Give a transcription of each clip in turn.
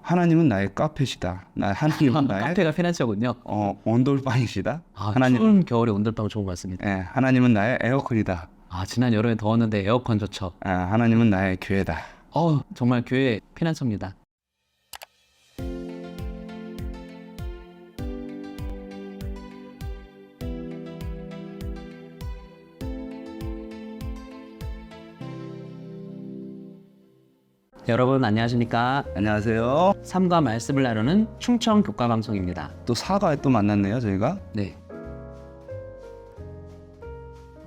하나님은 나의 카페시다. 하나님은 나의 카페가 피난처군요. 온돌방이시다. 하나님 추운 겨울에 온돌방 좋은 것 같습니다. 예, 하나님은 나의 에어컨이다. 지난 여름에 더웠는데 에어컨 좋죠. 하나님은 나의 교회다. 정말 교회 피난처입니다. 여러분 안녕하십니까? 안녕하세요. 삶과 말씀을 나누는 충청 교과 방송입니다. 또 사과에 또 만났네요, 저희가. 네.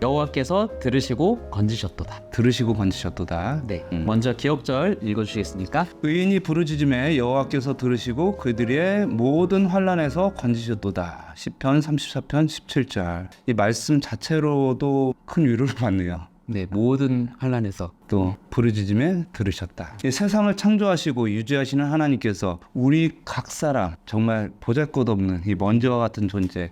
여호와께서 들으시고 건지셨도다. 들으시고 건지셨도다. 네. 먼저 기억절 읽어주시겠습니까? 의인이 부르짖음에 여호와께서 들으시고 그들의 모든 환난에서 건지셨도다. 시편 34편 17절. 이 말씀 자체로도 큰 위로를 받네요. 네, 모든 환난에서 또 부르짖음에 들으셨다. 이 세상을 창조하시고 유지하시는 하나님께서 우리 각 사람 정말 보잘것없는 이 먼지와 같은 존재,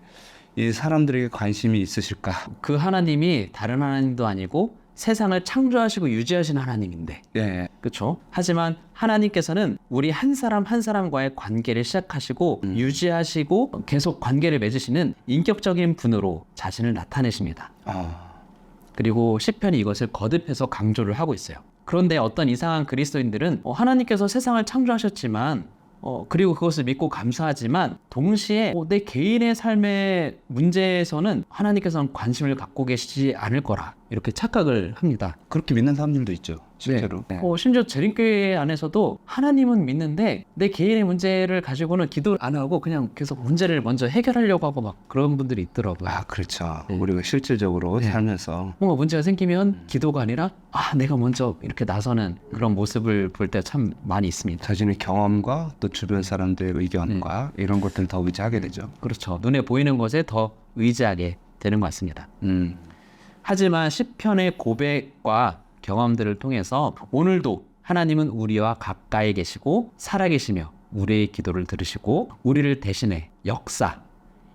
이 사람들에게 관심이 있으실까? 그 하나님이 다른 하나님도 아니고 세상을 창조하시고 유지하시는 하나님인데, 예. 그렇죠? 하지만 하나님께서는 우리 한 사람 한 사람과의 관계를 시작하시고 유지하시고 계속 관계를 맺으시는 인격적인 분으로 자신을 나타내십니다. 그리고 시편이 이것을 거듭해서 강조를 하고 있어요. 그런데 어떤 이상한 그리스도인들은 하나님께서 세상을 창조하셨지만 그리고 그것을 믿고 감사하지만 동시에 내 개인의 삶의 문제에서는 하나님께서는 관심을 갖고 계시지 않을 거라 이렇게 착각을 합니다. 그렇게 믿는 사람들도 있죠, 실제로. 네. 심지어 재림교회 안에서도 하나님은 믿는데 내 개인의 문제를 가지고는 기도를 안 하고 그냥 계속 문제를 먼저 해결하려고 하고 막 그런 분들이 있더라고요. 그렇죠. 네. 우리가 실질적으로 살면서 뭔가 문제가 생기면 기도가 아니라 내가 먼저 이렇게 나서는 그런 모습을 볼 때 참 많이 있습니다. 자신의 경험과 또 주변 사람들의 의견과 이런 것들을 더 의지하게 되죠. 그렇죠. 눈에 보이는 것에 더 의지하게 되는 것 같습니다. 하지만 시편의 고백과 경험들을 통해서 오늘도 하나님은 우리와 가까이 계시고 살아계시며 우리의 기도를 들으시고 우리를 대신해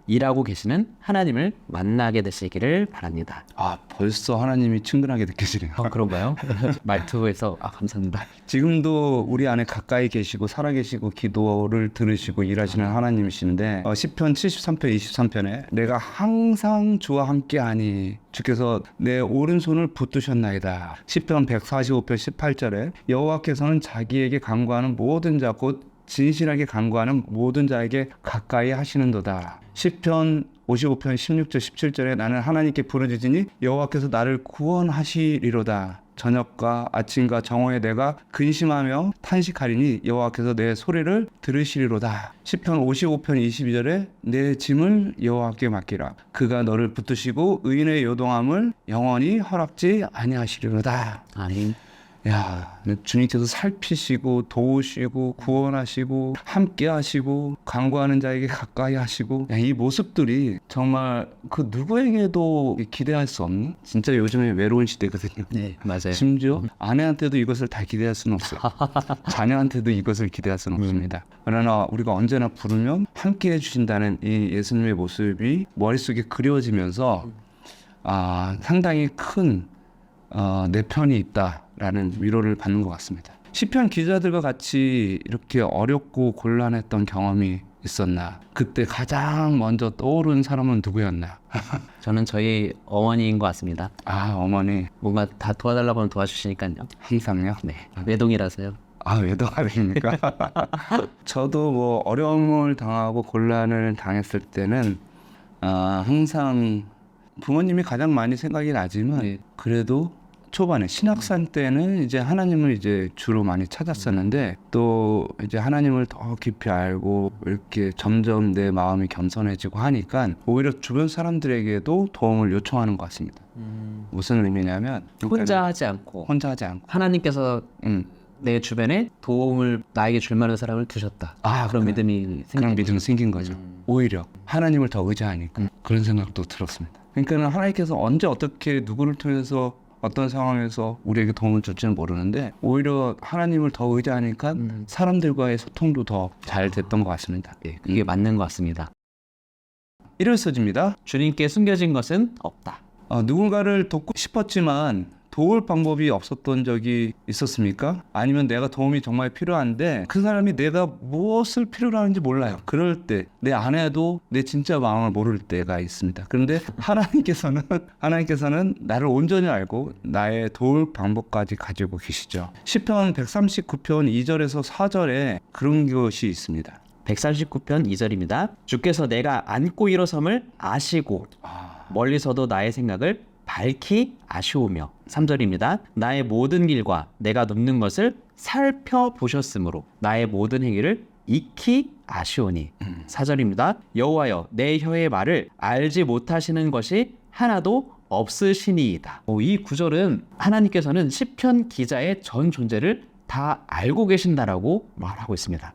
일하고 계시는 하나님을 만나게 되시기를 바랍니다. 벌써 하나님이 친근하게 느껴지네요. 그런가요? 말투에서 감사합니다. 지금도 우리 안에 가까이 계시고 살아계시고 기도를 들으시고 일하시는 하나님이신데 시편 73편 23편에 내가 항상 주와 함께하니 주께서 내 오른손을 붙드셨나이다. 시편 145편 18절에 여호와께서는 자기에게 간구하는 모든 자 곧 진실하게 간구하는 모든 자에게 가까이 하시는도다. 시편 55편 16절 17절에 나는 하나님께 부르짖으니 여호와께서 나를 구원하시리로다. 저녁과 아침과 정오에 내가 근심하며 탄식하리니 여호와께서 내 소리를 들으시리로다. 시편 55편 22절에 내 짐을 여호와께 맡기라. 그가 너를 붙드시고 의인의 요동함을 영원히 허락지 아니하시리로다. 아멘. 주님께서 살피시고 도우시고 구원하시고 함께 하시고 간구하는 자에게 가까이 하시고 이 모습들이 정말 그 누구에게도 기대할 수 없는 진짜 요즘에 외로운 시대거든요. 네, 맞아요. 심지어 아내한테도 이것을 다 기대할 수는 없어요. 자녀한테도 이것을 기대할 수는 없습니다. 그러나 우리가 언제나 부르면 함께 해주신다는 이 예수님의 모습이 머릿속에 그려지면서 상당히 큰 내 편이 있다라는 위로를 받는 것 같습니다. 시편 기자들과 같이 이렇게 어렵고 곤란했던 경험이 있었나? 그때 가장 먼저 떠오른 사람은 누구였나? 저는 저희 어머니인 것 같습니다. 어머니. 뭔가 다 도와달라고 하면 도와주시니까요. 항상요? 네, 외동이라서요. 외도가 됩니까? 저도 어려움을 당하고 곤란을 당했을 때는 항상 부모님이 가장 많이 생각이 나지만 그래도 초반에 신학생 때는 이제 하나님을 이제 주로 많이 찾았었는데 또 이제 하나님을 더 깊이 알고 이렇게 점점 내 마음이 겸손해지고 하니까 오히려 주변 사람들에게도 도움을 요청하는 것 같습니다. 무슨 의미냐면 혼자 하지 않고 하나님께서 내 주변에 도움을 나에게 줄 만한 사람을 두셨다. 그런 믿음이 생긴 거죠. 오히려 하나님을 더 의지하니까 그런 생각도 들었습니다. 그러니까 하나님께서 언제 어떻게 누구를 통해서 어떤 상황에서 우리에게 도움을 줄지는 모르는데 오히려 하나님을 더 의지하니까 사람들과의 소통도 더 잘 됐던 것 같습니다. 그게 맞는 것 같습니다. 1월 서지입니다. 주님께 숨겨진 것은 없다. 누군가를 돕고 싶었지만 도울 방법이 없었던 적이 있었습니까? 아니면 내가 도움이 정말 필요한데 그 사람이 내가 무엇을 필요로 하는지 몰라요. 그럴 때 내 아내도 내 진짜 마음을 모를 때가 있습니다. 그런데 하나님께서는 나를 온전히 알고 나의 도울 방법까지 가지고 계시죠. 시편 139편 2절에서 4절에 그런 것이 있습니다. 139편 2절입니다. 주께서 내가 앉고 일어섬을 아시고 멀리서도 나의 생각을 밝히 아시오며. 3절입니다. 나의 모든 길과 내가 눕는 것을 살펴보셨으므로 나의 모든 행위를 익히 아시오니. 4절입니다. 여호와여 내 혀의 말을 알지 못하시는 것이 하나도 없으시니이다. 이 구절은 하나님께서는 시편 기자의 전 존재를 다 알고 계신다라고 말하고 있습니다.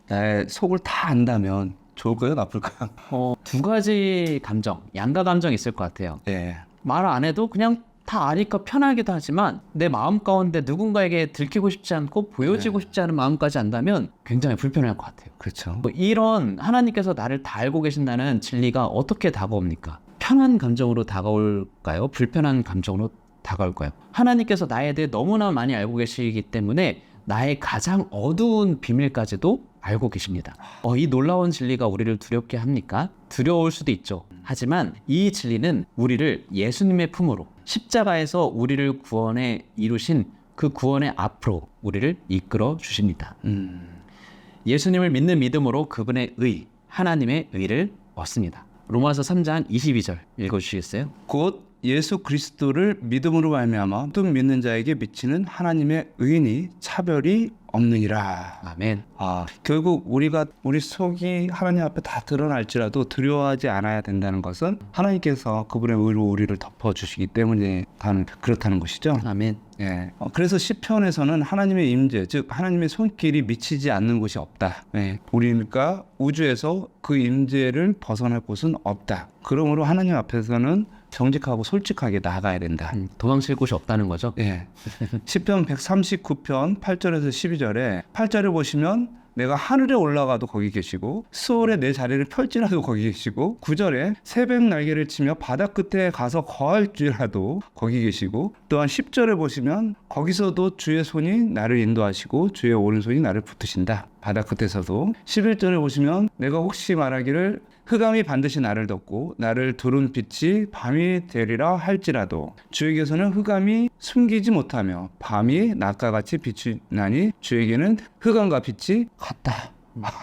나의 속을 다 안다면 좋을까요, 나쁠까요? 두 가지 감정, 양가 감정이 있을 것 같아요. 네. 말 안 해도 그냥 다 아니까 편하기도 하지만 내 마음 가운데 누군가에게 들키고 싶지 않고 보여지고 싶지 않은 마음까지 안다면 굉장히 불편할 것 같아요. 그렇죠. 이런 하나님께서 나를 다 알고 계신다는 진리가 어떻게 다가옵니까? 편한 감정으로 다가올까요? 불편한 감정으로 다가올까요? 하나님께서 나에 대해 너무나 많이 알고 계시기 때문에 나의 가장 어두운 비밀까지도 알고 계십니다. 이 놀라운 진리가 우리를 두렵게 합니까? 두려울 수도 있죠. 하지만 이 진리는 우리를 예수님의 품으로 십자가에서 우리를 구원해 이루신 그 구원의 앞으로 우리를 이끌어 주십니다. 예수님을 믿는 믿음으로 그분의 의, 하나님의 의를 얻습니다. 로마서 3장 22절 읽어주시겠어요? 곧 예수 그리스도를 믿음으로 말미암아 또 믿는 자에게 미치는 하나님의 의인이 차별이 없느니라. 아멘. 결국 우리 속이 하나님 앞에 다 드러날지라도 두려워하지 않아야 된다는 것은 하나님께서 그분의 의로 우리를 덮어주시기 때문에 그렇다는 것이죠. 아멘. 예. 그래서 시편에서는 하나님의 임재, 즉 하나님의 손길이 미치지 않는 곳이 없다. 예. 우리니까 우주에서 그 임재를 벗어날 곳은 없다. 그러므로 하나님 앞에서는 정직하고 솔직하게 나아가야 된다. 도망칠 곳이 없다는 거죠. 예. 시편 139편 8절에서 12절에 8절을 보시면 내가 하늘에 올라가도 거기 계시고 수월에 내 자리를 펼지라도 거기 계시고 9절에 새벽 날개를 치며 바다 끝에 가서 거할지라도 거기 계시고 또한 10절에 보시면 거기서도 주의 손이 나를 인도하시고 주의 오른손이 나를 붙드신다. 바다 끝에서도 11절에 보시면 내가 혹시 말하기를 흑암이 반드시 나를 덮고 나를 두른 빛이 밤이 되리라 할지라도 주에게서는 흑암이 숨기지 못하며 밤이 낮과 같이 비추나니 주에게는 흑암과 빛이 같다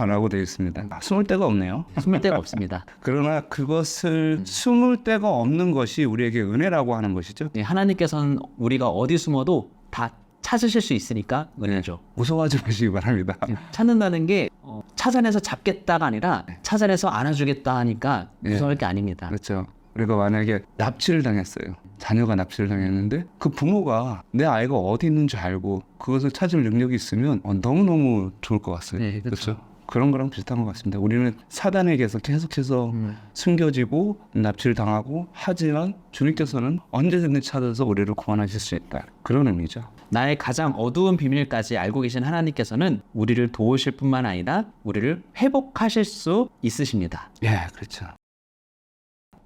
라고 되어 있습니다. 숨을 데가 없네요. 숨을 데가 없습니다. 그러나 그것을 숨을 데가 없는 것이 우리에게 은혜라고 하는 것이죠. 하나님께서는 우리가 어디 숨어도 다 찾으실 수 있으니까 은혜죠. 무서워하지 마시기 바랍니다. 찾는다는 게 찾아내서 잡겠다가 아니라 찾아내서 안아주겠다 하니까 무서울 게 아닙니다. 그렇죠. 우리가 만약에 납치를 당했어요. 자녀가 납치를 당했는데 그 부모가 내 아이가 어디 있는 줄 알고 그것을 찾을 능력이 있으면 너무너무 좋을 것 같아요. 네, 그렇죠. 그런 거랑 비슷한 것 같습니다. 우리는 사단에게서 계속해서 숨겨지고 납치를 당하고 하지만 주님께서는 언제든지 찾아서 우리를 구원하실 수 있다. 그런 의미죠. 나의 가장 어두운 비밀까지 알고 계신 하나님께서는 우리를 도우실 뿐만 아니라 우리를 회복하실 수 있으십니다. 예, 그렇죠.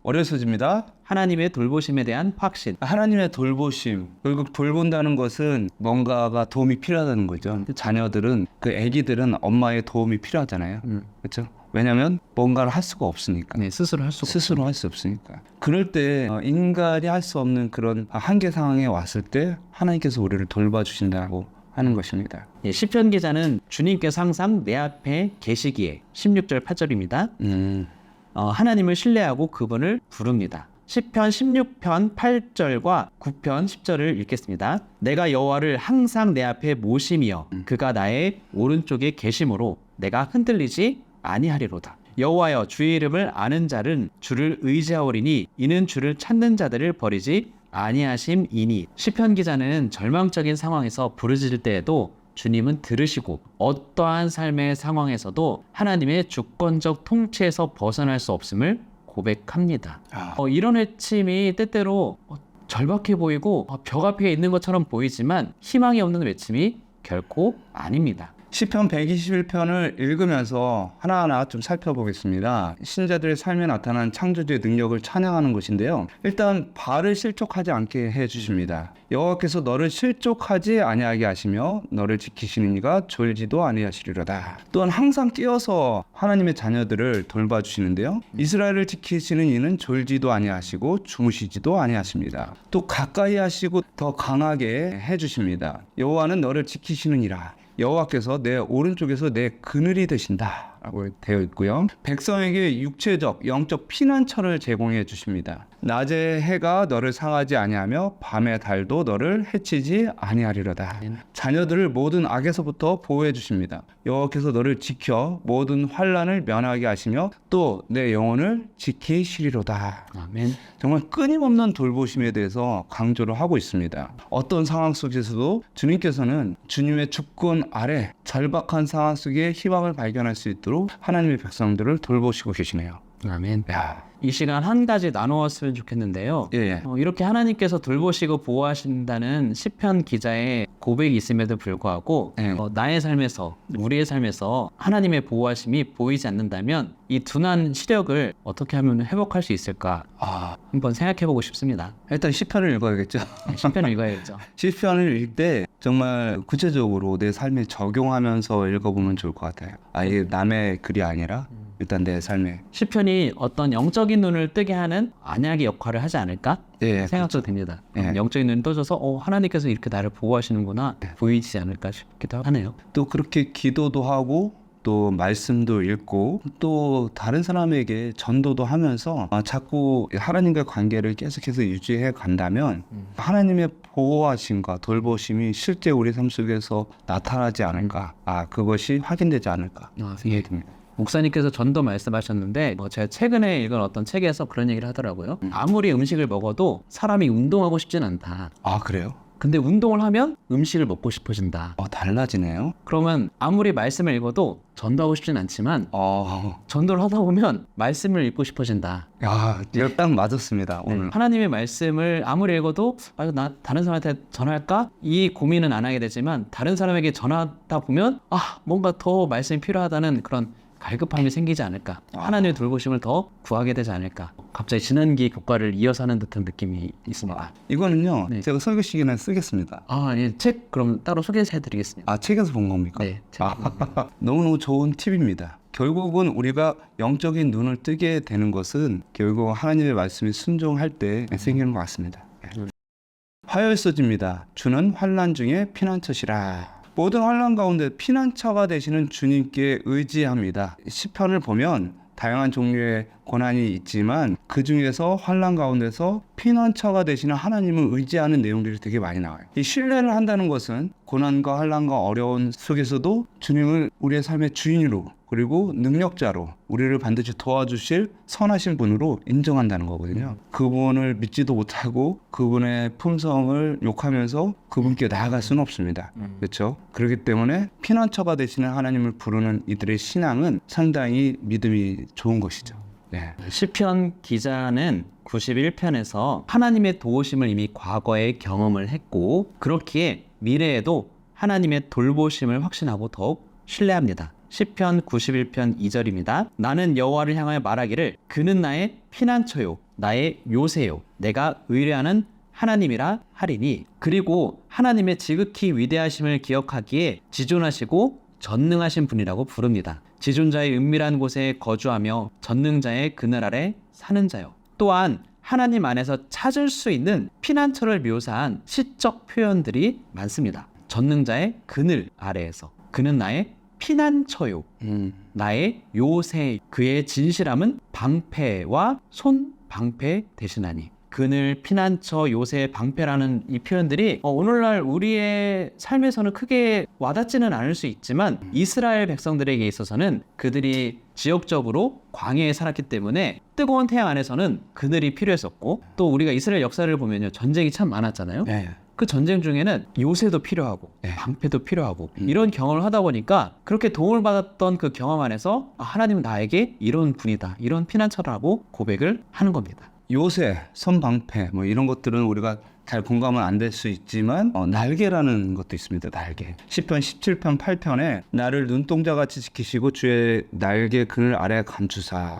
어려서집니다. 하나님의 돌보심에 대한 확신. 하나님의 돌보심. 결국 돌본다는 것은 뭔가가 도움이 필요하다는 거죠. 자녀들은 아기들은 엄마의 도움이 필요하잖아요. 그렇죠? 왜냐하면 뭔가를 할 수가 없으니까. 네, 스스로 할 수 없으니까. 그럴 때 인간이 할 수 없는 그런 한계 상황에 왔을 때 하나님께서 우리를 돌봐주신다고 하는 것입니다. 시편 기자는 주님께서 항상 내 앞에 계시기에 16절 8절입니다. 하나님을 신뢰하고 그분을 부릅니다. 시편 16편 8절과 9편 10절을 읽겠습니다. 내가 여호와를 항상 내 앞에 모심이여 그가 나의 오른쪽에 계심으로 내가 흔들리지 아니하리로다. 여호와여 주의 이름을 아는 자는 주를 의지하오리니 이는 주를 찾는 자들을 버리지 아니하심이니. 시편 기자는 절망적인 상황에서 부르짖을 때에도 주님은 들으시고 어떠한 삶의 상황에서도 하나님의 주권적 통치에서 벗어날 수 없음을 고백합니다. 이런 외침이 때때로 절박해 보이고 벽 앞에 있는 것처럼 보이지만 희망이 없는 외침이 결코 아닙니다. 시편 121편을 읽으면서 하나하나 좀 살펴보겠습니다. 신자들의 삶에 나타난 창조주의 능력을 찬양하는 것인데요. 일단 발을 실족하지 않게 해주십니다. 여호와께서 너를 실족하지 아니하게 하시며 너를 지키시는 이가 졸지도 아니하시리로다. 또한 항상 깨어서 하나님의 자녀들을 돌봐주시는데요. 이스라엘을 지키시는 이는 졸지도 아니하시고 주무시지도 아니하십니다. 또 가까이 하시고 더 강하게 해주십니다. 여호와는 너를 지키시느니라. 여호와께서 내 오른쪽에서 내 그늘이 되신다 라고 되어 있고요. 백성에게 육체적, 영적 피난처를 제공해 주십니다. 낮에 해가 너를 상하지 아니하며 밤의 달도 너를 해치지 아니하리로다. 자녀들을 모든 악에서부터 보호해 주십니다. 여호와께서 너를 지켜 모든 환난을 면하게 하시며 또 내 영혼을 지키시리로다. 아멘. 정말 끊임없는 돌보심에 대해서 강조를 하고 있습니다. 어떤 상황 속에서도 주님께서는 주님의 주권 아래 절박한 상황 속에 희망을 발견할 수 있도록 하나님의 백성들을 돌보시고 계시네요. 아멘. 야. 이 시간 한 가지 나누었으면 좋겠는데요. 예. 이렇게 하나님께서 돌보시고 보호하신다는 시편 기자의 고백이 있음에도 불구하고 예. 나의 삶에서, 우리의 삶에서 하나님의 보호하심이 보이지 않는다면 이 둔한 시력을 어떻게 하면 회복할 수 있을까 한번 생각해보고 싶습니다. 일단 시편을 읽어야겠죠. 시편을 읽어야겠죠. 시편을 읽을 때 정말 구체적으로 내 삶에 적용하면서 읽어보면 좋을 것 같아요. 이게 남의 글이 아니라 일단 내 삶에. 시편이 어떤 영적인 눈을 뜨게 하는 언약의 역할을 하지 않을까 예, 생각도 됩니다. 예. 영적인 눈이 떠져서 하나님께서 이렇게 나를 보호하시는구나 보이지 않을까 싶기도 하네요. 또 그렇게 기도도 하고 또 말씀도 읽고 또 다른 사람에게 전도도 하면서 자꾸 하나님과의 관계를 계속해서 유지해 간다면 하나님의 보호하심과 돌보심이 실제 우리 삶 속에서 나타나지 않을까, 그것이 확인되지 않을까 생각이 듭니다. 목사님께서 전도 말씀하셨는데 제가 최근에 읽은 어떤 책에서 그런 얘기를 하더라고요. 아무리 음식을 먹어도 사람이 운동하고 싶진 않다. 그래요? 근데 운동을 하면 음식을 먹고 싶어진다. 달라지네요. 그러면 아무리 말씀을 읽어도 전도하고 싶진 않지만 전도를 하다 보면 말씀을 읽고 싶어진다. 이거 딱 맞았습니다. 오늘. 하나님의 말씀을 아무리 읽어도 나 다른 사람한테 전할까? 이 고민은 안 하게 되지만 다른 사람에게 전하다 보면 뭔가 더 말씀이 필요하다는 그런 갈급함이 생기지 않을까? 하나님의 돌보심을 더 구하게 되지 않을까? 갑자기 지난기 교과를 이어서 하는 듯한 느낌이 있습니다. 이거는요, 네. 제가 제가 설교 시간에 쓰겠습니다. 예. 책 그럼 따로 소개해드리겠습니다. 책에서 본 겁니까? 네. 너무너무 좋은 팁입니다. 결국은 우리가 영적인 눈을 뜨게 되는 것은 결국 하나님의 말씀이 순종할 때 생기는 것 같습니다. 화요일서지입니다. 주는 환난 중에 피난처시라. 모든 환난 가운데 피난처가 되시는 주님께 의지합니다. 시편을 보면 다양한 종류의 고난이 있지만 그 중에서 환난 가운데서 피난처가 되시는 하나님을 의지하는 내용들이 되게 많이 나와요. 이 신뢰를 한다는 것은 고난과 환난과 어려운 속에서도 주님을 우리의 삶의 주인으로 그리고 능력자로 우리를 반드시 도와주실 선하신 분으로 인정한다는 거거든요. 그분을 믿지도 못하고 그분의 품성을 욕하면서 그분께 나아갈 수는 없습니다. 그렇죠? 그렇기 때문에 피난처가 되시는 하나님을 부르는 이들의 신앙은 상당히 믿음이 좋은 것이죠. 네. 시편 기자는 91편에서 하나님의 도우심을 이미 과거에 경험을 했고 그렇기에 미래에도 하나님의 돌보심을 확신하고 더욱 신뢰합니다. 시편 91편 2절입니다. 나는 여호와를 향하여 말하기를 그는 나의 피난처요 나의 요새요 내가 의뢰하는 하나님이라 하리니. 그리고 하나님의 지극히 위대하심을 기억하기에 지존하시고 전능하신 분이라고 부릅니다. 지존자의 은밀한 곳에 거주하며 전능자의 그늘 아래 사는 자요. 또한 하나님 안에서 찾을 수 있는 피난처를 묘사한 시적 표현들이 많습니다. 전능자의 그늘 아래에서 그는 나의 피난처요 나의 요새 그의 진실함은 방패와 손방패 대신하니. 그늘, 피난처, 요새, 방패라는 이 표현들이 오늘날 우리의 삶에서는 크게 와닿지는 않을 수 있지만 이스라엘 백성들에게 있어서는 그들이 지역적으로 광야에 살았기 때문에 뜨거운 태양 안에서는 그늘이 필요했었고 또 우리가 이스라엘 역사를 보면요 전쟁이 참 많았잖아요. 네. 그 전쟁 중에는 요새도 필요하고 방패도 필요하고 이런 경험을 하다 보니까 그렇게 도움을 받았던 그 경험 안에서 하나님은 나에게 이런 분이다, 이런 피난처라고 고백을 하는 겁니다. 요새, 선방패 이런 것들은 우리가 잘 공감은 안 될 수 있지만 날개라는 것도 있습니다. 날개. 시편 17편 8편에 나를 눈동자같이 지키시고 주의 날개 그늘 아래 감추사.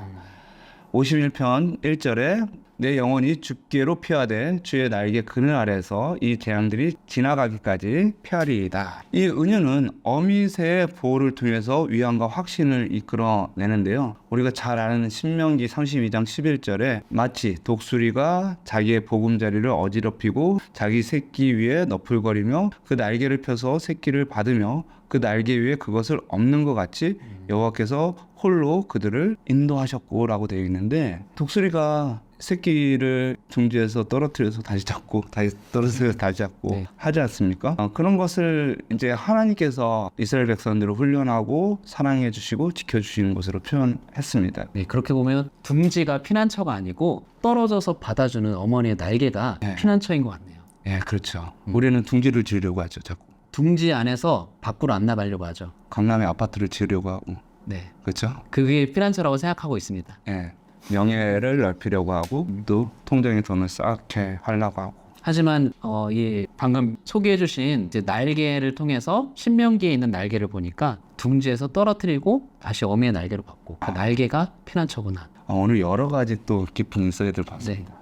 51편 1절에 내 영혼이 주께로 피하되 주의 날개 그늘 아래에서 이 재앙들이 지나가기까지 피하리이다. 이 은유는 어미새의 보호를 통해서 위안과 확신을 이끌어내는데요. 우리가 잘 아는 신명기 32장 11절에 마치 독수리가 자기의 보금자리를 어지럽히고 자기 새끼 위에 너풀거리며 그 날개를 펴서 새끼를 받으며 그 날개 위에 그것을 엎는 것 같이 여호와께서 홀로 그들을 인도하셨고라고 되어 있는데, 독수리가 새끼를 둥지에서 떨어뜨려서 다시 잡고 다시 떨어뜨려서 다시 잡고 네. 하지 않습니까? 그런 것을 이제 하나님께서 이스라엘 백성들을 훈련하고 사랑해 주시고 지켜 주시는 것으로 표현했습니다. 네, 그렇게 보면 둥지가 피난처가 아니고 떨어져서 받아주는 어머니의 날개가 네. 피난처인 것 같네요. 예, 그렇죠. 우리는 둥지를 지으려고 하죠, 자꾸. 둥지 안에서 밖으로 안 나가려고 하죠. 강남에 아파트를 지으려고 하고, 네, 그렇죠? 그게 피난처라고 생각하고 있습니다. 예, 명예를 넓히려고 하고 또 통장에 돈을 쌓게 하려고 하고. 하지만 이 방금 소개해주신 이제 날개를 통해서 신명기에 있는 날개를 보니까 둥지에서 떨어뜨리고 다시 어미의 날개로 받고 그 날개가 피난처구나. 오늘 여러 가지 또 깊은 인사이트를 봤습니다.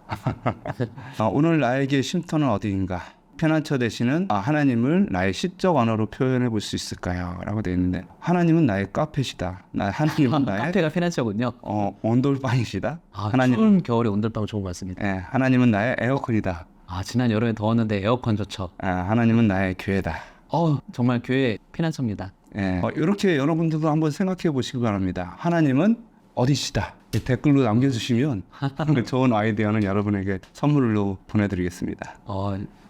네. 오늘 나에게 쉼터는 어디인가? 피난처 되시는 하나님을 나의 시적 언어로 표현해 볼 수 있을까요? 라고 되어 있는데, 하나님은 나의 카페시다. 하나님은 나의 카페가 피난처군요. 온돌방이시다. 하나님. 추운 겨울에 온돌방 좋은 것 같습니다. 예, 하나님은 나의 에어컨이다. 지난 여름에 더웠는데 에어컨 좋죠. 하나님은 나의 교회다. 정말 교회 피난처입니다. 예, 이렇게 여러분들도 한번 생각해 보시기 바랍니다. 하나님은 어디시다. 댓글로 남겨주시면 좋은 아이디어는 여러분에게 선물로 보내드리겠습니다.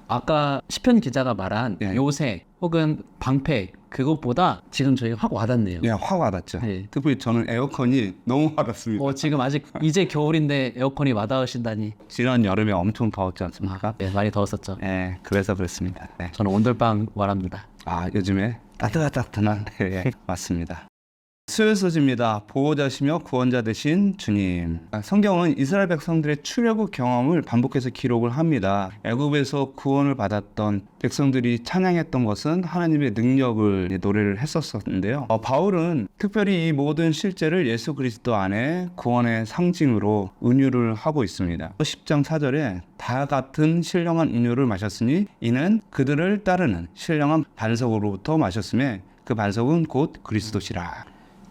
아까 시편 기자가 말한 예. 요새 혹은 방패 그것보다 지금 저희 확 와닿네요. 예, 확 와닿죠. 네. 특히 저는 에어컨이 너무 와닿습니다. 지금 아직 이제 겨울인데 에어컨이 와닿으신다니. 지난 여름에 엄청 더웠지 않습니까? 네, 많이 더웠었죠. 예, 그래서 그렇습니다. 네. 저는 온돌방 원합니다. 요즘에 따뜻한 예, 맞습니다. 수요소지입니다. 보호자시며 구원자 되신 주님. 성경은 이스라엘 백성들의 출애굽 경험을 반복해서 기록을 합니다. 애굽에서 구원을 받았던 백성들이 찬양했던 것은 하나님의 능력을 노래를 했었는데요. 바울은 특별히 이 모든 실제를 예수 그리스도 안에 구원의 상징으로 은유를 하고 있습니다. 10장 4절에 다 같은 신령한 음료를 마셨으니 이는 그들을 따르는 신령한 반석으로부터 마셨음에 그 반석은 곧 그리스도시라.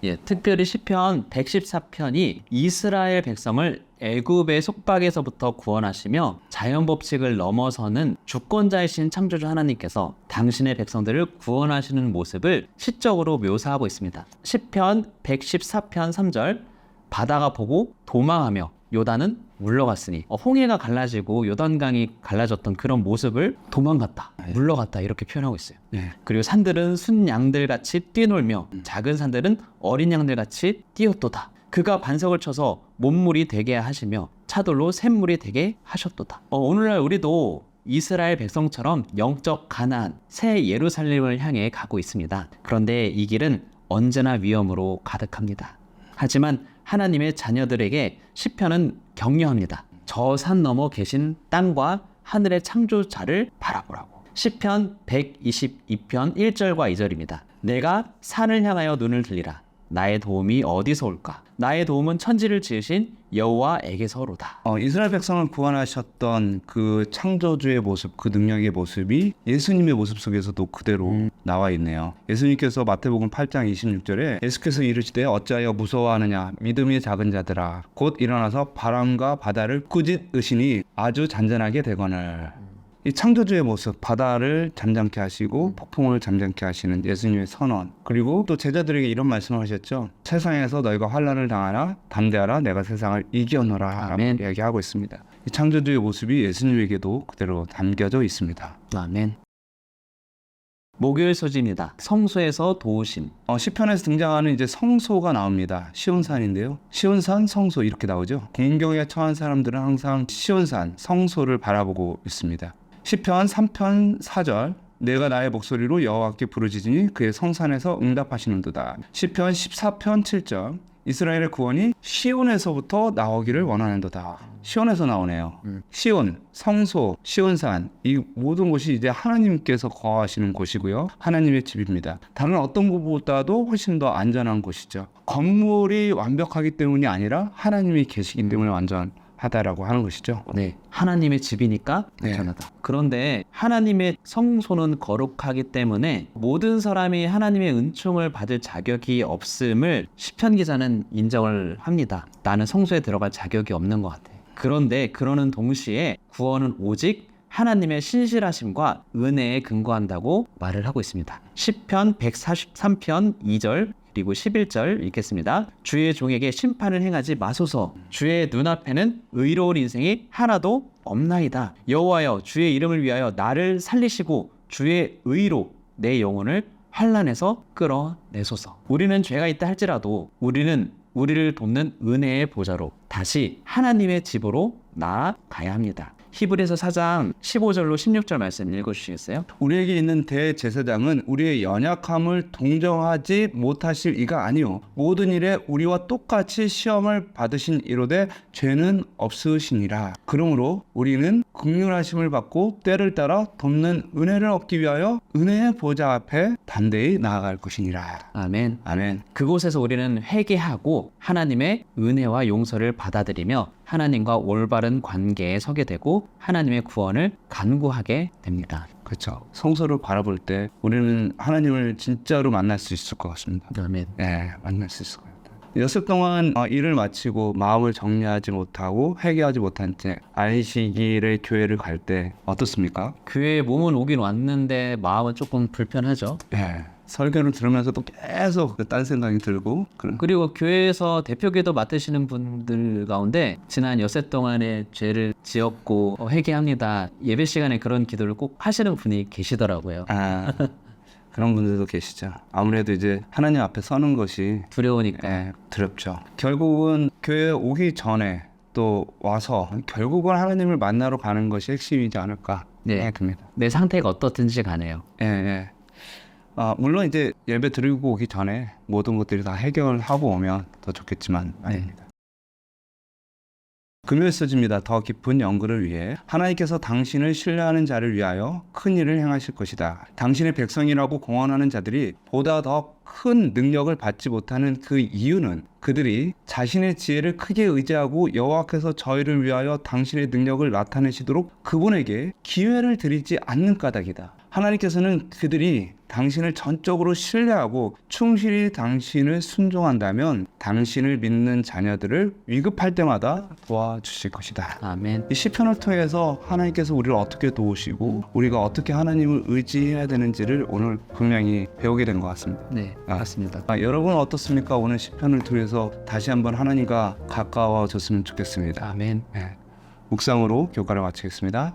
예, 특별히 시편 114편이 이스라엘 백성을 애굽의 속박에서부터 구원하시며 자연 법칙을 넘어서는 주권자이신 창조주 하나님께서 당신의 백성들을 구원하시는 모습을 시적으로 묘사하고 있습니다. 시편 114편 3절 바다가 보고 도망하며 요단은 물러갔으니 홍해가 갈라지고 요단강이 갈라졌던 그런 모습을 도망갔다, 물러갔다 이렇게 표현하고 있어요. 네. 그리고 산들은 순양들 같이 뛰놀며 작은 산들은 어린 양들 같이 뛰었도다. 그가 반석을 쳐서 못물이 되게 하시며 차돌로 샘물이 되게 하셨도다. 오늘날 우리도 이스라엘 백성처럼 영적 가나안, 새 예루살렘을 향해 가고 있습니다. 그런데 이 길은 언제나 위험으로 가득합니다. 하지만 하나님의 자녀들에게 시편은 격려합니다. 저 산 너머 계신 땅과 하늘의 창조자를 바라보라고. 시편 122편 1절과 2절입니다. 내가 산을 향하여 눈을 들리라. 나의 도움이 어디서 올까? 나의 도움은 천지를 지으신 여호와에게서로다. 이스라엘 백성을 구원하셨던 그 창조주의 모습, 그 능력의 모습이 예수님의 모습 속에서도 그대로 나와 있네요. 예수님께서 마태복음 8장 26절에 예수께서 이르시되 어찌하여 무서워하느냐 믿음이 작은 자들아 곧 일어나서 바람과 바다를 꾸짖으시니 아주 잔잔하게 되거늘. 이 창조주의 모습, 바다를 잠잠케 하시고 폭풍을 잠잠케 하시는 예수님의 선언, 그리고 또 제자들에게 이런 말씀을 하셨죠. 세상에서 너희가 환난을 당하나 담대하라 내가 세상을 이겨노라 라고 이야기하고 있습니다. 이 창조주의 모습이 예수님에게도 그대로 담겨져 있습니다. 아멘. 목요일 소지입니다. 성소에서 도우심. 시편에서 등장하는 이제 성소가 나옵니다. 시온산인데요. 시온산, 성소 이렇게 나오죠. 공경에 처한 사람들은 항상 시온산, 성소를 바라보고 있습니다. 시편 3편 4절 내가 나의 목소리로 여호와께 부르짖으니 그의 성산에서 응답하시는도다. 시편 14편 7절 이스라엘의 구원이 시온에서부터 나오기를 원하는도다. 시온에서 나오네요. 시온, 성소, 시온산 이 모든 곳이 이제 하나님께서 거하시는 곳이고요. 하나님의 집입니다. 다른 어떤 곳보다도 훨씬 더 안전한 곳이죠. 건물이 완벽하기 때문이 아니라 하나님이 계시기 때문에 완전하다라고 하는 것이죠. 네, 하나님의 집이니까 네. 안전하다. 그런데 하나님의 성소는 거룩하기 때문에 모든 사람이 하나님의 은총을 받을 자격이 없음을 시편 기자는 인정을 합니다. 나는 성소에 들어갈 자격이 없는 것 같아. 그런데 그러는 동시에 구원은 오직 하나님의 신실하심과 은혜에 근거한다고 말을 하고 있습니다. 시편 143편 2절 그리고 11절 읽겠습니다. 주의 종에게 심판을 행하지 마소서. 주의 눈앞에는 의로운 인생이 하나도 없나이다. 여호와여, 주의 이름을 위하여 나를 살리시고 주의 의로 내 영혼을 환난에서 끌어내소서. 우리는 죄가 있다 할지라도 우리는 우리를 돕는 은혜의 보좌로 다시 하나님의 집으로 나아가야 합니다. 히브리서 4장 15절로 16절 말씀 읽어주시겠어요? 우리에게 있는 대제사장은 우리의 연약함을 동정하지 못하실 이가 아니요 모든 일에 우리와 똑같이 시험을 받으신 이로되 죄는 없으시니라. 그러므로 우리는 긍휼하심을 받고 때를 따라 돕는 은혜를 얻기 위하여 은혜의 보좌 앞에 담대히 나아갈 것이니라. 아멘. 아멘. 그곳에서 우리는 회개하고 하나님의 은혜와 용서를 받아들이며 하나님과 올바른 관계에 서게 되고 하나님의 구원을 간구하게 됩니다. 그렇죠. 성소를 바라볼 때 우리는 하나님을 진짜로 만날 수 있을 것 같습니다. 아멘. 네, 만날 수 있을 것 같아요. 여섯 동안 일을 마치고 마음을 정리하지 못하고 회개하지 못한 채 안식일에 교회를 갈 때 어떻습니까? 교회에 몸은 오긴 왔는데 마음은 조금 불편하죠. 네. 설교를 들으면서도 계속 딴 생각이 들고 그리고 교회에서 대표기도 맡으시는 분들 가운데 지난 엿새 동안의 죄를 지었고 회개합니다. 예배 시간에 그런 기도를 꼭 하시는 분이 계시더라고요. 그런 분들도 계시죠. 아무래도 이제 하나님 앞에 서는 것이 두려우니까. 두렵죠. 결국은 교회에 오기 전에 또 와서 결국은 하나님을 만나러 가는 것이 핵심이지 않을까 생각합니다. 내 상태가 어떻든지 가네요. 예. 물론 이제 예배 드리고 오기 전에 모든 것들이 다 해결하고 오면 더 좋겠지만 아닙니다. 금요일 서지입니다. 더 깊은 연구를 위해 하나님께서 당신을 신뢰하는 자를 위하여 큰 일을 행하실 것이다. 당신의 백성이라고 공언하는 자들이 보다 더 큰 능력을 받지 못하는 그 이유는 그들이 자신의 지혜를 크게 의지하고 여호와께서 저희를 위하여 당신의 능력을 나타내시도록 그분에게 기회를 드리지 않는 까닭이다. 하나님께서는 그들이 당신을 전적으로 신뢰하고 충실히 당신을 순종한다면 당신을 믿는 자녀들을 위급할 때마다 도와주실 것이다. 아멘. 이 시편을 통해서 하나님께서 우리를 어떻게 도우시고 우리가 어떻게 하나님을 의지해야 되는지를 오늘 분명히 배우게 된 것 같습니다. 네, 맞습니다. 여러분은 어떻습니까? 오늘 시편을 통해서 다시 한번 하나님과 가까워졌으면 좋겠습니다. 아멘. 묵상으로 교과를 마치겠습니다.